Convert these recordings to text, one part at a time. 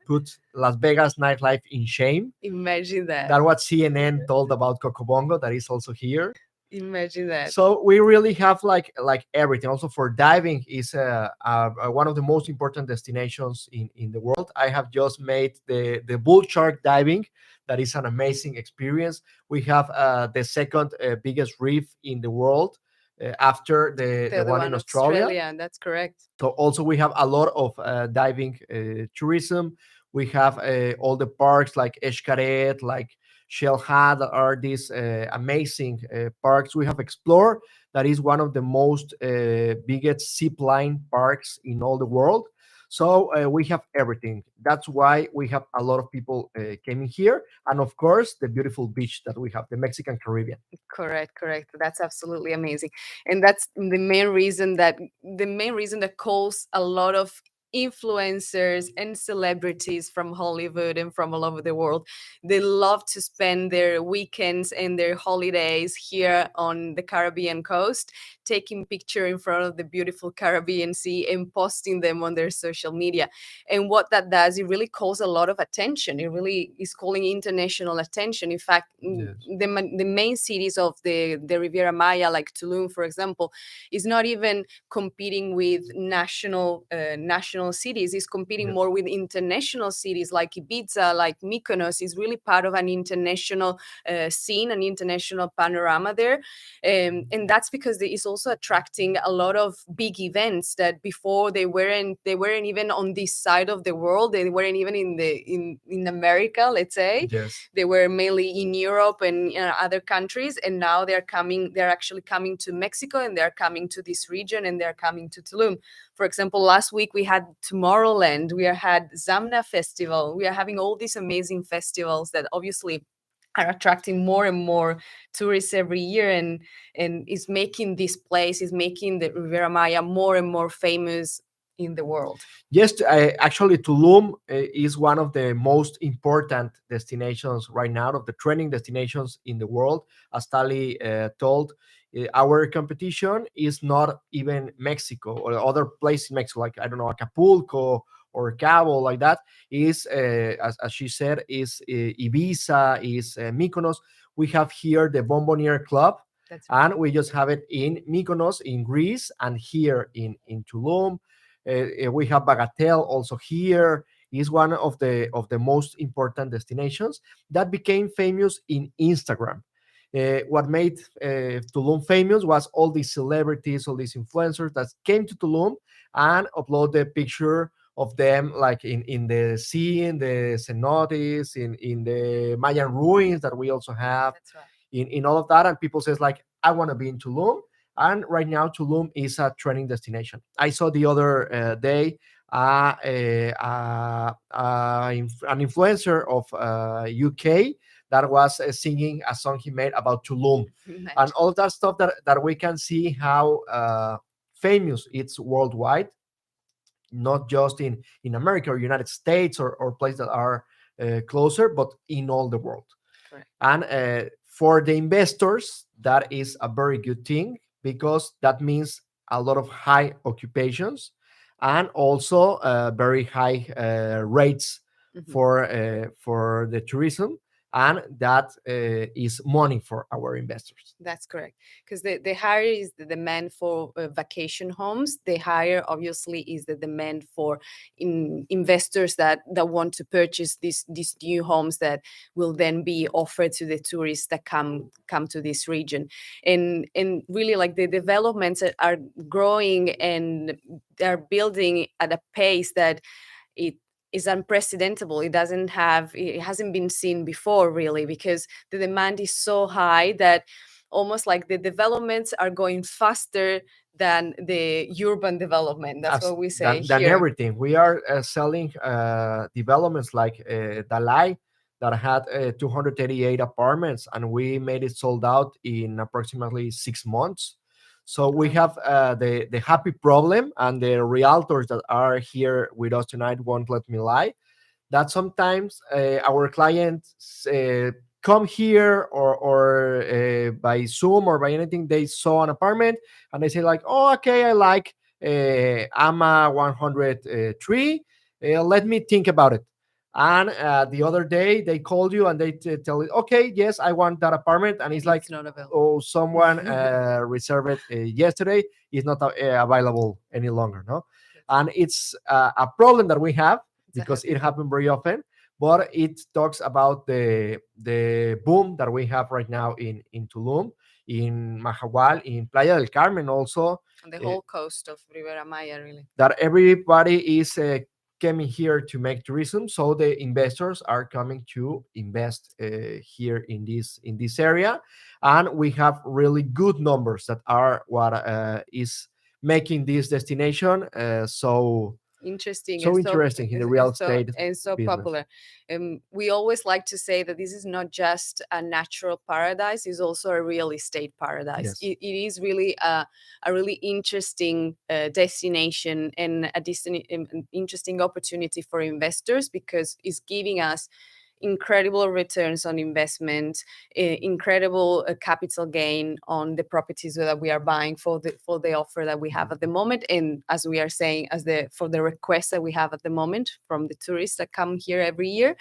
put Las Vegas nightlife in shame. Imagine that. That what CNN told about Cocobongo, that is also here. Imagine that. So we really have like everything. Also for diving is one of the most important destinations in the world. I have just made the bull shark diving. That is an amazing experience. We have the second biggest reef in the world after The the other one in one, Australia. Australia, that's correct. So also we have a lot of diving tourism. We have all the parks like Xcaret, like Shellhat, that are these amazing parks. We have Explore, that is one of the most biggest zip line parks in all the world. So we have everything. That's why we have a lot of people coming here, and of course the beautiful beach that we have, the Mexican Caribbean. Correct, correct. That's absolutely amazing. And that's the main reason that calls a lot of influencers and celebrities from Hollywood and from all over the world. They love to spend their weekends and their holidays here on the Caribbean coast, taking picture in front of the beautiful Caribbean Sea and posting them on their social media. And what that does, it really calls a lot of attention. It really is calling international attention. In fact, Yes. the main cities of the Riviera Maya, like Tulum, for example, is not even competing with national cities. It's competing Yes. more with international cities like Ibiza, like Mykonos. Is really part of an international scene, an international panorama there, and that's because it is also attracting a lot of big events that before they weren't even on this side of the world. They weren't even in America, let's say. Yes. They were mainly in Europe and other countries, and now they're actually coming to Mexico, and they're coming to this region, and they're coming to Tulum. For example, last week we had Tomorrowland, we had Zamna Festival. We are having all these amazing festivals that obviously are attracting more and more tourists every year, and is making the Riviera Maya more and more famous in the world. Yes, actually, Tulum is one of the most important destinations right now, of the trending destinations in the world. As Tali told, our competition is not even Mexico or other places in Mexico, like I don't know, Acapulco or Cabo, like that. Is as she said, is Ibiza, is Mykonos. We have here the Bombonier Club, That's and we just have it in Mykonos in Greece and here in Tulum. We have Bagatelle also here. Is one of the most important destinations that became famous in Instagram. What made Tulum famous was all these celebrities, all these influencers that came to Tulum and upload the picture of them, like in the sea, in the cenotes, in the Mayan ruins that we also have, That's right. in all of that. And people says like, I want to be in Tulum. And right now Tulum is a training destination. I saw the other day an influencer of UK that was singing a song he made about Tulum and Imagine. all of that stuff, that we can see how famous it's worldwide, not just in America or United States or places that are closer, but in all the world. Correct. And for the investors, that is a very good thing, because that means a lot of high occupations and also very high rates Mhm. for the tourism, and that is money for our investors. That's correct. Because the higher is the demand for vacation homes, the higher obviously is the demand for investors that want to purchase these new homes that will then be offered to the tourists that come to this region. And really, like, the developments are growing, and they're building at a pace that it is unprecedentable. It hasn't been seen before, really, because the demand is so high that almost like the developments are going faster than the urban development. That's As what we say than here. everything, we are selling developments like Dalai, that had 288 apartments, and we made it sold out in approximately 6 months. So we Wow. have the happy problem, and the realtors that are here with us tonight won't let me lie, that sometimes our clients come here, or by Zoom or by anything, they saw an apartment and they say like, oh, okay, I like AMA 103. let me think about it. And the other day they called you and they tell you, okay, yes, I want that apartment, and it's like, It's not available. oh, someone reserved it yesterday, is not available any longer, no. And it's a problem that we have It's a because happy it thing. happened very often, but it talks about the boom that we have right now in Tulum, in Mahahual, in Playa del Carmen also, On the uh, whole coast of Ribera Maya, really. that everybody is coming here to make tourism. So the investors are coming to invest here in this area, and we have really good numbers that are what is making this destination Interesting so and so interesting in the real estate and so business. popular. We always like to say that this is not just a natural paradise; it's also a real estate paradise. Yes. It is really a really interesting destination and an interesting opportunity for investors because it's giving us incredible returns on investment, incredible capital gain on the properties that we are buying for the offer that we have at the moment, and as we are saying, as the for the requests that we have at the moment from the tourists that come here every year.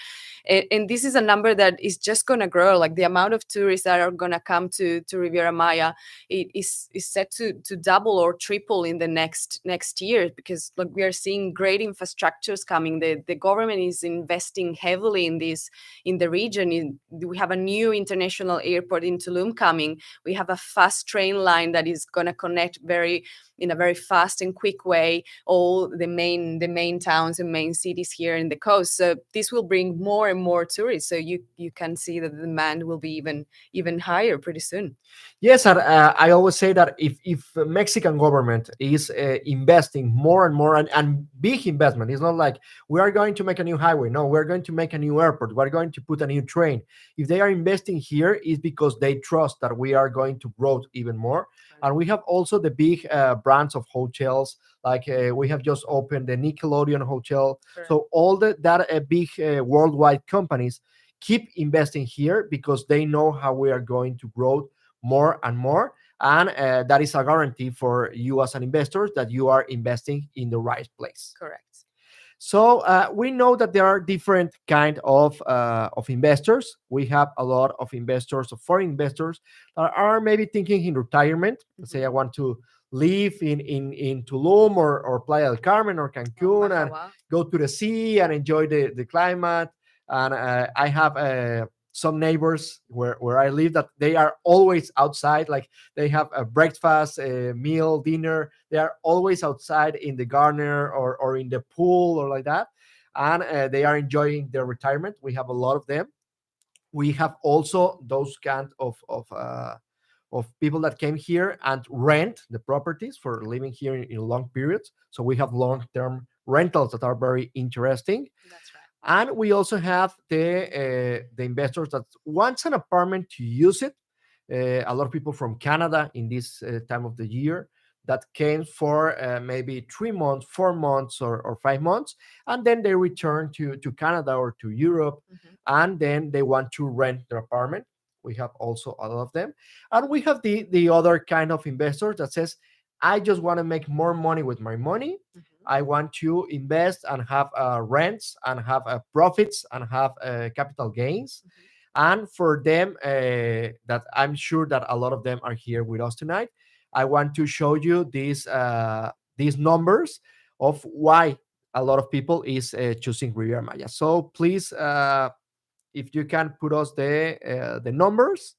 And this is a number that is just going to grow. Like the amount of tourists that are going to come to Riviera Maya, it is set to double or triple in the next year because like we are seeing great infrastructures coming. The government is investing heavily in this in the region. We have a new international airport in Tulum coming. We have a fast train line that is going to connect in a very fast and quick way all the main towns and main cities here in the coast. So this will bring more and more tourists. So you can see that the demand will be even higher pretty soon. Yes, and I always say that if the Mexican government is investing more and more, and big investment, it's not like we are going to make a new highway. No, we're going to make a new airport. We're going to put a new train. If they are investing here, is because they trust that we are going to grow even more. And we have also the big brands of hotels, like we have just opened the Nickelodeon Hotel. Correct. So all that big worldwide companies keep investing here because they know how we are going to grow more and more, and that is a guarantee for you as an investor that you are investing in the right place. Correct. So we know that there are different kind of investors. We have a lot of investors, of foreign investors that are maybe thinking in retirement. Let's say I want to live in Tulum or Playa del Carmen or Cancun and go to the sea and enjoy the climate. And I have some neighbors where I live that they are always outside, like they have a breakfast, a meal, dinner. They are always outside in the garden or in the pool or like that. And they are enjoying their retirement. We have a lot of them. We have also those kind of people that came here and rent the properties for living here in long periods. So we have long-term rentals that are very interesting. That's right. And we also have the investors that wants an apartment to use it. A lot of people from Canada in this time of the year that came for maybe 3 months, 4 months, or 5 months, and then they return to Canada or to Europe, and then they want to rent their apartment. We have also a lot of them, and we have the other kind of investors that says, I just want to make more money with my money. I want to invest and have rents and have profits and have capital gains. And for them, that I'm sure that a lot of them are here with us tonight, I want to show you these numbers of why a lot of people is choosing Riviera Maya. So please, if you can put us the numbers.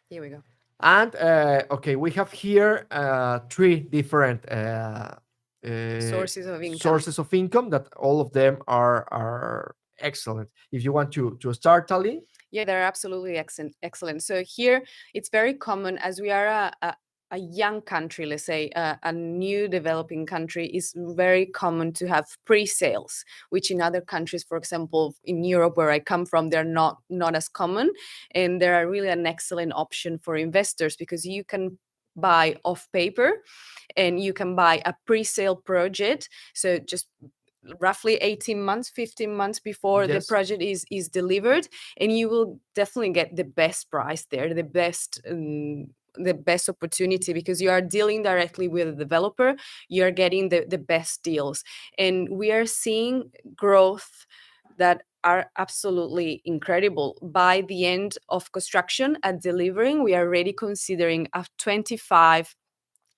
Here we go. And okay, we have here three different Sources of income. sources of income that all of them are excellent. If you want to start, Tali. Yeah, they're absolutely excellent. So here it's very common as we are a young country, let's say a new developing country, is very common to have pre-sales, which in other countries, for example, in Europe, where I come from, they're not as common. And they're really an excellent option for investors because you can buy off paper and you can buy a pre-sale project. So just roughly 18 months 15 months before the Yes. project is delivered, and you will definitely get the best price there, the best the best opportunity, because you are dealing directly with the developer, you are getting the best deals. And we are seeing growth that are absolutely incredible. By the end of construction and delivering, we are already considering a 25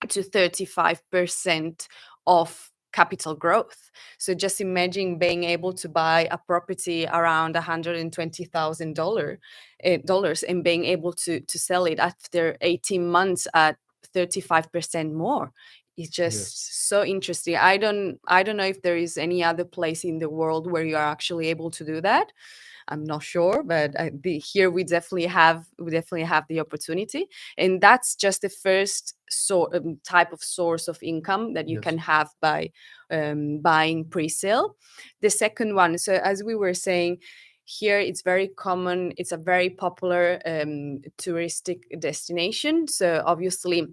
to 35% of capital growth. So just imagine being able to buy a property around $120,000 and being able to sell it after 18 months at 35% more. It's just Yes. so interesting. I don't know if there is any other place in the world where you are actually able to do that. I'm not sure, but here we definitely have the opportunity, and that's just the first type of source of income that you Yes. can have by buying pre-sale. The second one, so as we were saying, here it's very common. It's a very popular touristic destination. So obviously,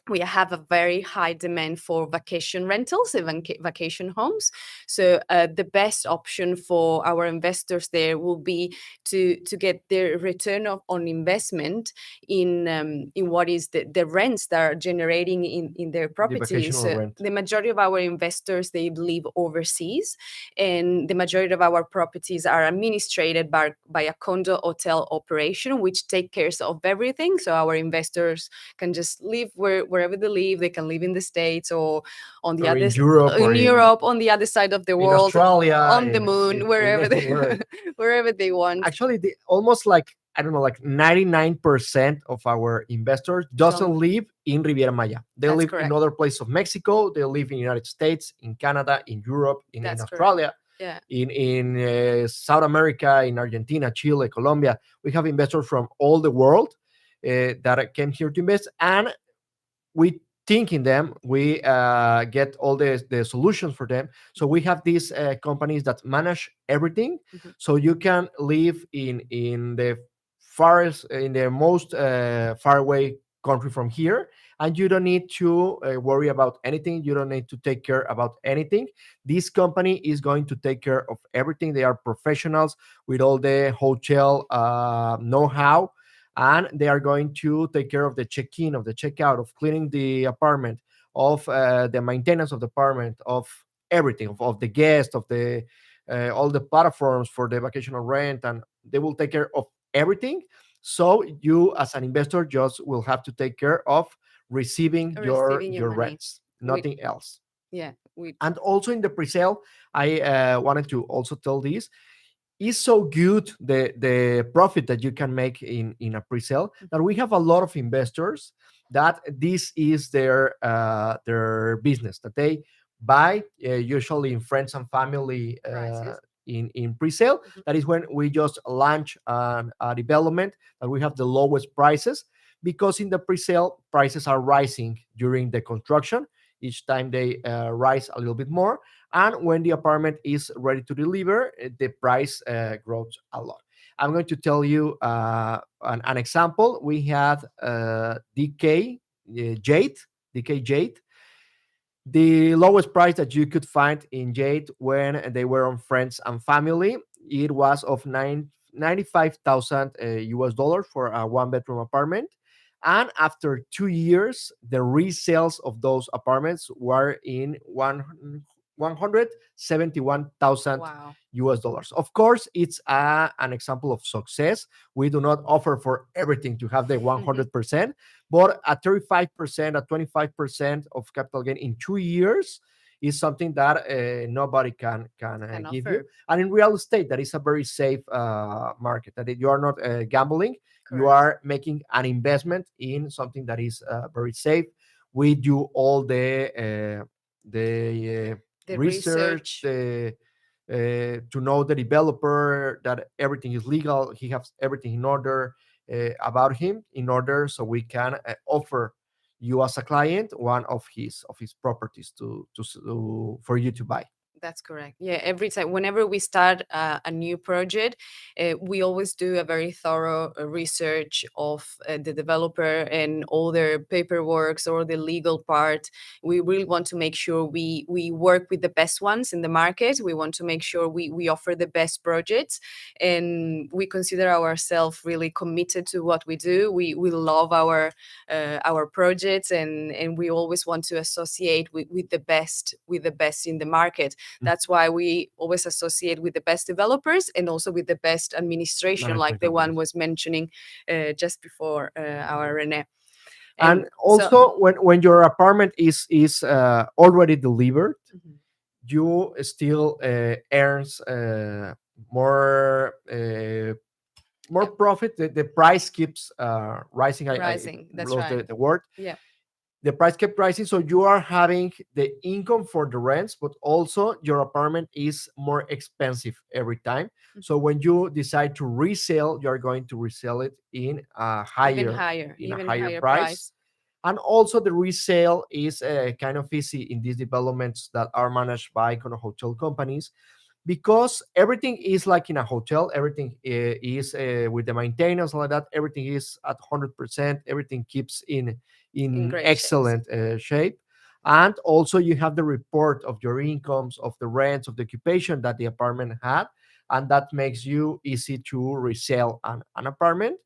we have a very high demand for vacation rentals and vacation homes. So the best option for our investors there will be to get their return on investment in what is the rents that are generating in their The property. vacational So rent. the majority of our investors, they live overseas, and the majority of our properties are administrated by a condo hotel operation, which take care of everything. So our investors can just live wherever they live. They can live in the States or on the Or other in Europe, or in Europe, on the other side of the in world, Australia, on the moon, wherever they anywhere. wherever they want. Actually, almost like, I don't know, like 99% of our investors doesn't Don't. live in Riviera Maya. They That's live in correct. other places of Mexico. They live in United States, in Canada, in Europe, in That's correct. Australia, Yeah. in South America, in Argentina, Chile, Colombia. We have investors from all the world that came here to invest, and we think in them. We get all the solutions for them. So we have these companies that manage everything. Mhm. So you can live in the farthest, in the most far away country from here, and you don't need to worry about anything. You don't need to take care about anything. This company is going to take care of everything. They are professionals with all the hotel know-how, and they are going to take care of the check-in, of the checkout, of cleaning the apartment, of the maintenance of the apartment, of everything, of the guest, of the all the platforms for the vacational rent, and they will take care of everything. So you, as an investor, just will have to take care of receiving your Receiving your your money. rents, We nothing else. Yeah. We And also in the pre-sale, I wanted to also tell this, is so good, the profit that you can make in a pre-sale, that we have a lot of investors that this is their business, that they buy usually in friends and family prices. in pre-sale. Mhm. That is when we just launch a development that we have the lowest prices, because in the pre-sale prices are rising during the construction. Each time they rise a little bit more, and when the apartment is ready to deliver, the price grows a lot. I'm going to tell you an example. We had DK Jade, DK Jade. The lowest price that you could find in Jade when they were on Friends and Family, it was of 95,000 US dollars for a one bedroom apartment. And after 2 years, the resales of those apartments were in 171,000 Wow. US dollars. Of course, it's an example of success. We do not offer for everything to have the 100%, but at 35%, at 25% of capital gain in 2 years is something that nobody can Can give you. offer. And in real estate, that is a very safe market. That you are not gambling, you Correct. are making an investment in something that is very safe. We do all the The research, research. to know the developer, that everything is legal, he has everything in order about him, in order so we can offer you as a client one of his properties to for you to buy. That's correct. Yeah, every time, whenever we start a new project, we always do a very thorough research of the developer and all their paperwork or the legal part. We really want to make sure we work with the best ones in the market. We want to make sure we offer the best projects, and we consider ourselves really committed to what we do. We love our projects, and we always want to associate with the best in the market. That's why we always associate with the best developers and also with the best administration, like Management the one companies. was mentioning just before our Rene. And And so, also, when your apartment is already delivered, Mhm. you still earns more more Uh, profit. The price keeps rising. I rising. That's lost right. the word. Yeah, The price kept rising, so you are having the income for the rents, but also your apartment is more expensive every time. So when you decide to resell, you're going to resell it in a even higher higher price. price. And also the resale is kind of easy in these developments that are managed by kind of hotel companies, because everything is like in a hotel. Everything is with the maintenance like that. Everything is at 100%. Everything keeps In in great shapes. excellent shape. And also you have the report of your incomes, of the rents, of the occupation that the apartment had, and that makes you easy to resell an apartment.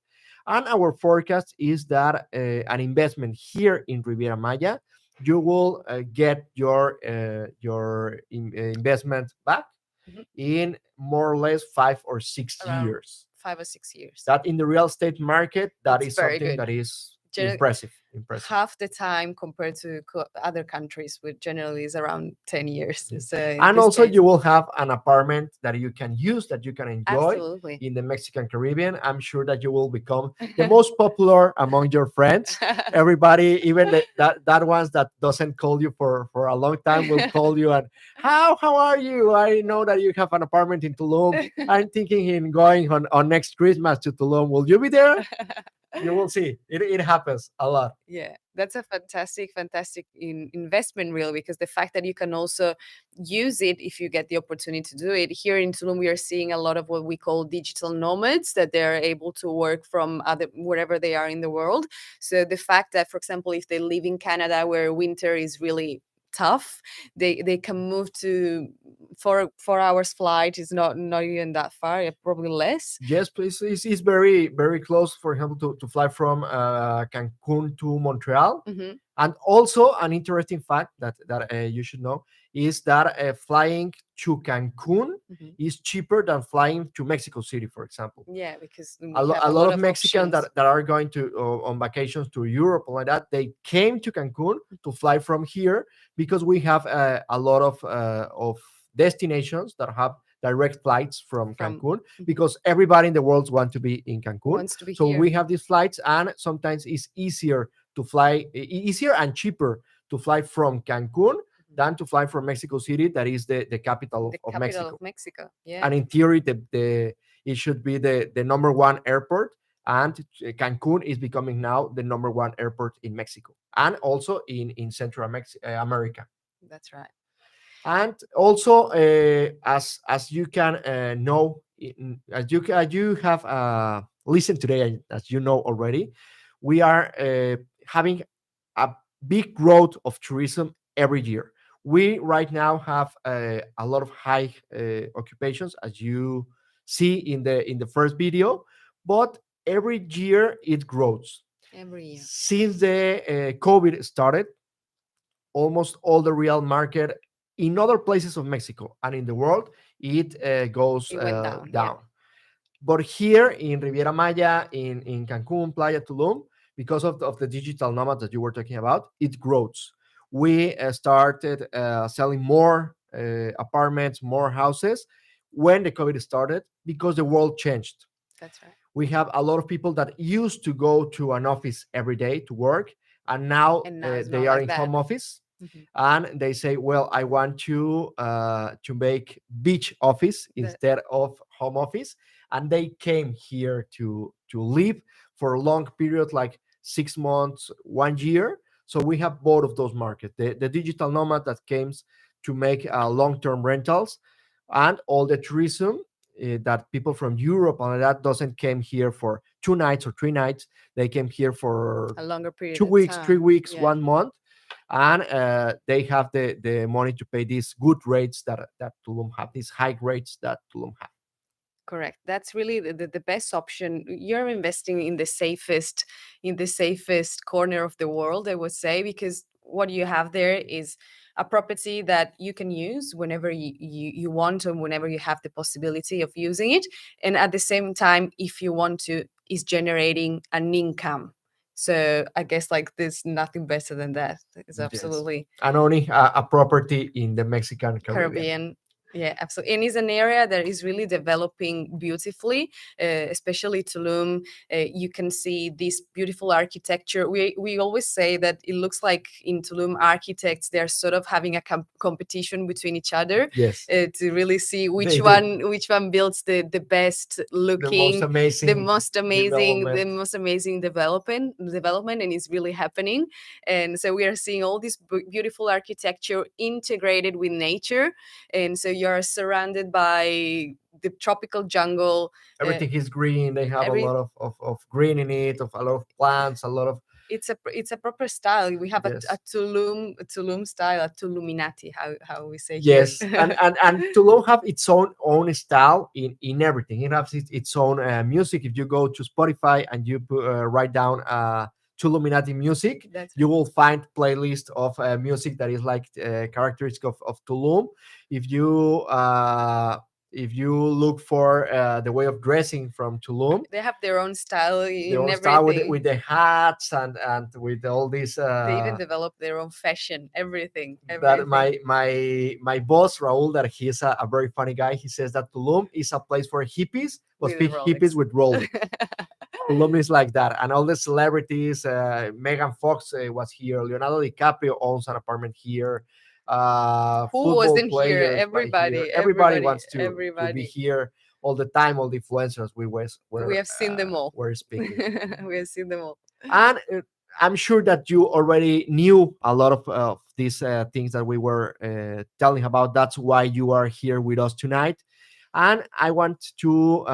And our forecast is that an investment here in Riviera Maya, you will get your investment back Mhm. in more or less 5 or 6 Around years. 5 or 6 years. That in the real estate market, that It's is very something good. that is Gen- impressive. Impressive. Half the time compared to other countries, which generally is around 10 years. Mhm. So in And this also, case, you will have an apartment that you can use, that you can enjoy absolutely. in the Mexican Caribbean. I'm sure that you will become the most popular among your friends. Everybody, even that ones that doesn't call you for a long time, will call you and how are you? I know that you have an apartment in Tulum. I'm thinking in going on next Christmas to Tulum. Will you be there? You will see. It happens a lot. Yeah, that's a fantastic investment, really, because the fact that you can also use it if you get the opportunity to do it. Here in Tulum, we are seeing a lot of what we call digital nomads, that they're able to work from other wherever they are in the world. So the fact that, for example, if they live in Canada where winter is really tough, they can move to 4 hours flight is not even that far, probably less. Yes, please. It's very, very close, for example, to fly from Cancun to Montreal. Hmm. And also, an interesting fact that you should know is that flying to Cancun Hmm. is cheaper than flying to Mexico City, for example. Yeah, because A, we lo- have a a lot lot of of Mexicans options. that are going to on vacations to Europe or like that, they came to Cancun to fly from here, because we have a lot of destinations that have direct flights from From Cancun, Mhm. because everybody in the world wants to be in Cancun. Wants to be So here. we have these flights, and sometimes it's easier to fly, easier and cheaper to fly from Cancun Mhm. than to fly from Mexico City, that is the capital The of capital of Mexico. Mexico. Yeah, And in theory, the it should be the number one airport, and Cancun is becoming now the number one airport in Mexico, and also in Central America. that's right. And also, as you can know, as you have listened today, as you know already, we are having a big growth of tourism every year. We right now have a lot of high occupations, as you see in the first video, but every year it grows. Every year. Since the COVID started, almost all the real market in other places of Mexico and in the world, it goes It went down. Yeah. down. But here in Riviera Maya, in Cancun, Playa Tulum, because of the digital nomad that you were talking about, it grows. We started selling more apartments, more houses when the COVID started, because the world changed. That's right. We have a lot of people that used to go to an office every day to work, and now And now it's they not are like in that. home office, Mhm. and they say, well, I want to make beach office The- instead of home office, and they came here to live for a long period, like 6 months, 1 year. So we have both of those markets, the digital nomad that came to make long-term rentals, and all the tourism that people from Europe and that doesn't came here for 2 nights or 3 nights. They came here for A longer period two of weeks, 3 weeks, Yeah. 1 month, and they have the money to pay these good rates that Tulum have, these high rates that Tulum have. Correct. That's really the best option. You're investing in the safest corner of the world, I would say, because what you have there is a property that you can use whenever you want and whenever you have the possibility of using it. And at the same time, if you want to, is generating an income. So I guess like there's nothing better than that. It's Yes, absolutely and only a property in the Mexican Caribbean. Caribbean. Yeah, absolutely. And it's an area that is really developing beautifully, especially Tulum. You can see this beautiful architecture. We always say that it looks like in Tulum, architects, they're sort of having a competition between each other Yes, to really see they do. which one builds the best The most looking, the amazing most development. development, and it's really happening. And so we are seeing all this beautiful architecture integrated with nature, and so you're surrounded by the tropical jungle. Everything is green. They have a Every lot of green in it, of a lot of plants, a lot of it's a proper style. We have a yes, Tulum style, a Tuluminati, how we say here. yes, and Tulum have its own style in everything. It has its own music. If you go to Spotify and you write down Tuluminati music, That's you will find playlist of music that is like characteristic of Tulum. If you if you look for the way of dressing from Tulum, they have their own style their in own style everything. with the hats and with all these They even develop their own fashion, everything, that everything. my boss Raul, that he's a very funny guy, he says that Tulum is a place for hippies, but With the hippies Rolex. with Rolex. Tulum is like that, and all the celebrities. Megan Fox was here. Leonardo DiCaprio owns an apartment here. Who Football wasn't here? players by here. Everybody wants to be here all the time. All the influencers We have seen them all. were speaking, We have seen them all. and I'm sure that you already knew a lot of these things that we were telling about. That's why you are here with us tonight. And I want to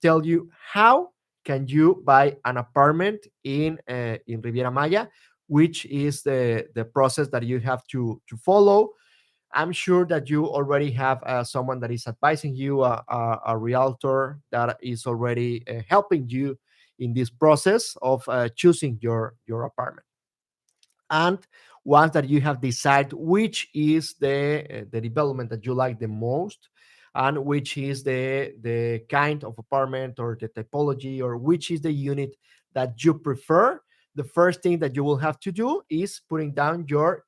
tell you how can you buy an apartment in Riviera Maya, which is the process that you have to follow. I'm sure that you already have someone that is advising you, a realtor that is already helping you in this process of choosing your apartment. And once that you have decided which is the development that you like the most, and which is the kind of apartment or the typology, or which is the unit that you prefer, the first thing that you will have to do is putting down your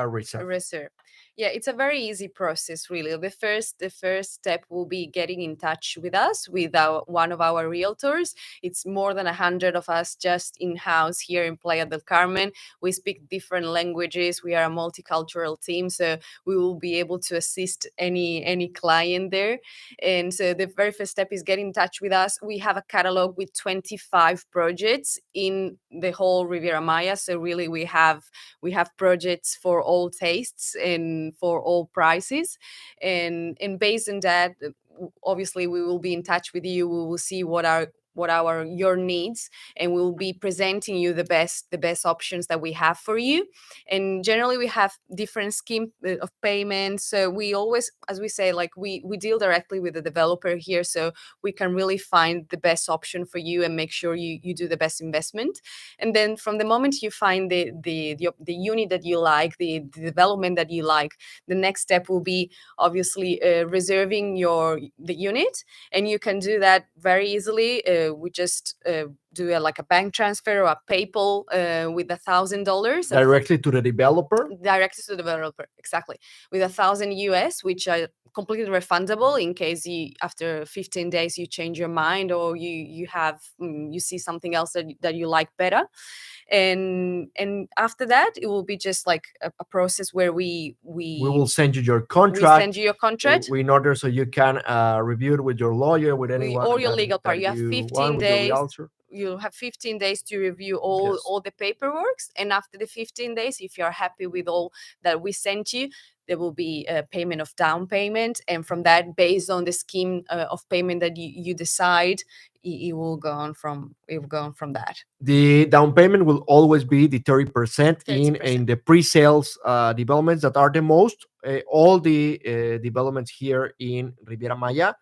reserve. Reserve. Yeah, it's a very easy process, really. The first step will be getting in touch with us, with one of our realtors. It's more than 100 of us just in house here in Playa del Carmen. We speak different languages. We are a multicultural team, so we will be able to assist any client there. And so the very first step is get in touch with us. We have a catalog with 25 projects in the whole Riviera Maya. So really, we have projects for all tastes and for all prices, and based on that, obviously we will be in touch with you. We will see what are your needs, and we'll be presenting you the best options that we have for you. And generally we have different scheme of payments, so we always, as we say, like we deal directly with the developer here, so we can really find the best option for you and make sure you do the best investment. And then from the moment you find the unit that you like, the development that you like, the next step will be obviously reserving the unit, and you can do that very easily. We just do like a bank transfer or a PayPal with $1,000 Directly to the developer. directly to the developer, exactly, with $1,000 US, which are completely refundable in case after 15 days you change your mind, or you see something else that you like better. And after that, it will be just like a process where we will send you your we contract. send you your contract In order so you can review it with your lawyer, with anyone, or your legal part. You have 15 with your days. realtor. You have 15 days to review all the paperwork, and after the 15 days, if you're happy with all that we sent you, there will be a payment of down payment, and from that, based on the scheme of payment that you decide, it will go on from that. The down payment will always be the 30% in 30%. the pre-sales developments that are the most. All the developments here in Riviera Maya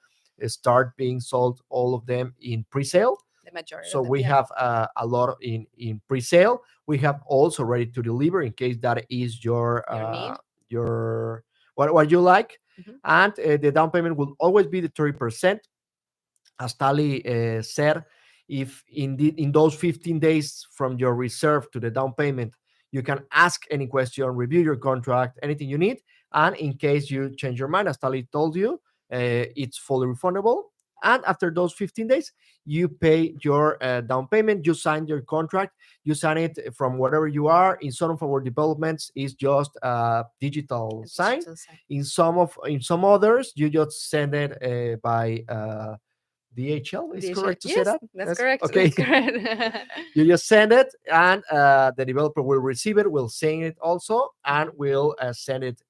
start being sold, all of them in pre-sale. The majority So of them, we yeah. have a lot in pre-sale. We have also ready to deliver in case that is Your need. your what you like. Mhm. And the down payment will always be the 30%. As Tali said, if in those 15 days from your reserve to the down payment, you can ask any question, review your contract, anything you need. And in case you change your mind, as Tali told you, it's fully refundable. And after those 15 days, you pay your down payment. You sign your contract. You sign it from wherever you are. In some of our developments, is just a digital A sign. digital sign. In some others, you just send it by DHL. Is DHL. correct to say Yes, that? that's Yes. correct. Okay. That's correct. You just send it, and the developer will receive it, will send it also, and will send it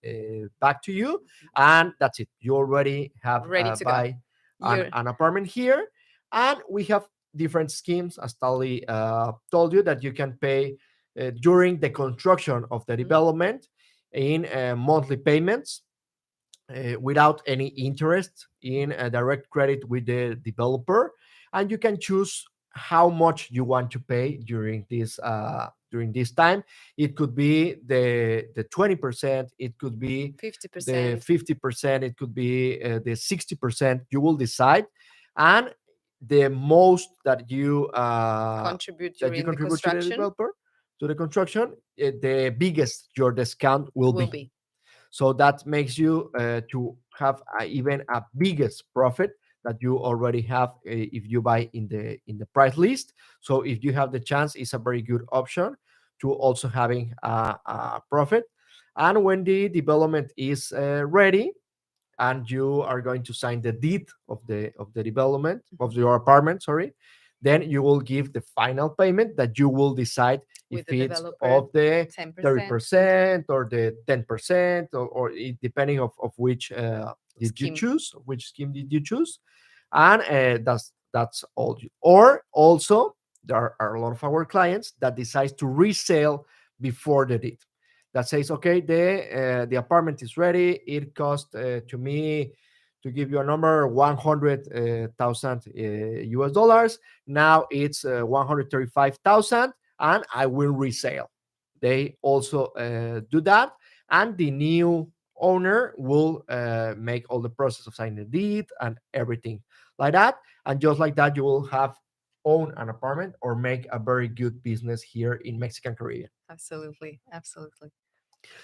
back to you. And that's it. You already have Ready to go. buy You're an apartment here, and we have different schemes, as Tali told you, that you can pay during the construction of the development in monthly payments without any interest, in a direct credit with the developer, and you can choose how much you want to pay during this time. It could be the 20%, it could be the 50%. 50%, it could be the 60%. You will decide, and the most Contribute that you during the contribute to the construction developer, to the construction, the biggest your discount will will be. be. So that makes you to have even a biggest profit that you already have if you buy in the price list. So if you have the chance, it's a very good option to also having a profit. And when the development is ready, and you are going to sign the deed of the development of your apartment, sorry, then you will give the final payment that you will decide if With the it's developer, of the 10%. 30% or the 10%, or depending of which did you Scheme. choose, which scheme did you choose. And that's all or also there are a lot of our clients that decides to resell before the deed, that says, okay, the apartment is ready. It cost to me, to give you a number, 100,000 US dollars. Now it's 135,000, and I will resell. They also do that, and the new owner will make all the process of signing the deed and everything like that. And just like that, you will have own an apartment or make a very good business here in Mexican Caribbean. Absolutely. Absolutely.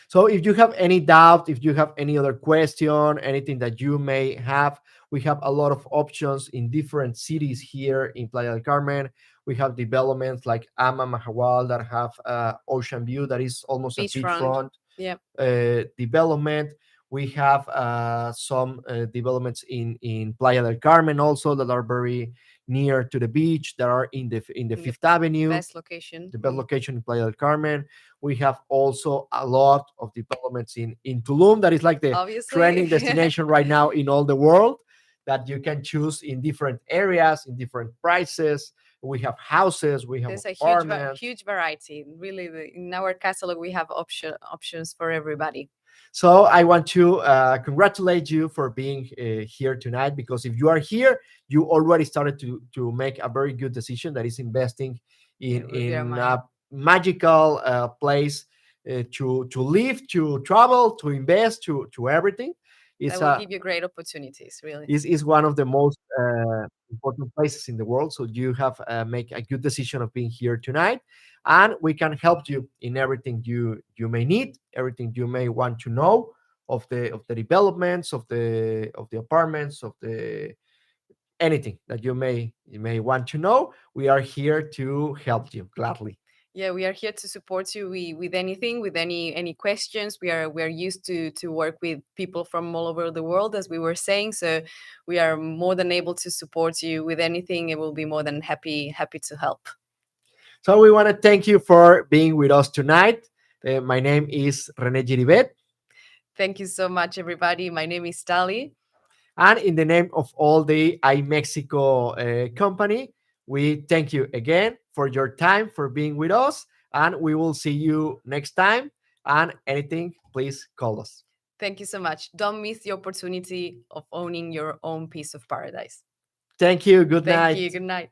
So if you have any doubt, if you have any other question, anything that you may have, we have a lot of options in different cities here in Playa del Carmen. We have developments like Ama Mahahual that have ocean view, that is almost a Beachfront. beachfront Yeah. development. We have some developments in Playa del Carmen also that are very near to the beach, that are in the In the Fifth Avenue, best location. the best location in Playa del Carmen. We have also a lot of developments in Tulum, that is like the Obviously. trending destination right now in all the world, that you can choose in different areas, in different prices. We have houses, we have There's a apartments. huge variety. Really, in our catalog, we have options for everybody. So I want to congratulate you for being here tonight, because if you are here, you already started to make a very good decision, that is investing Riviera in Maya. a magical place to live, to travel, to invest, to everything. That It's will give you great opportunities, really. is one of the most important places in the world. So you have make a good decision of being here tonight, and we can help you in everything you may need, everything you may want to know of the developments of the apartments, of the anything that you may want to know. We are here to help you gladly. Yeah, we are here to support you with anything, with any questions. We are used to work with people from all over the world, as we were saying. So we are more than able to support you with anything. It will be more than happy to help. So we want to thank you for being with us tonight. My name is Rene Giribet. Thank you so much, everybody. My name is Tali. And in the name of all the iMexico company, we thank you again for your time, for being with us, and we will see you next time. And anything, please call us. Thank you so much. Don't miss the opportunity of owning your own piece of paradise. Thank you. Good Thank night. you. Good night.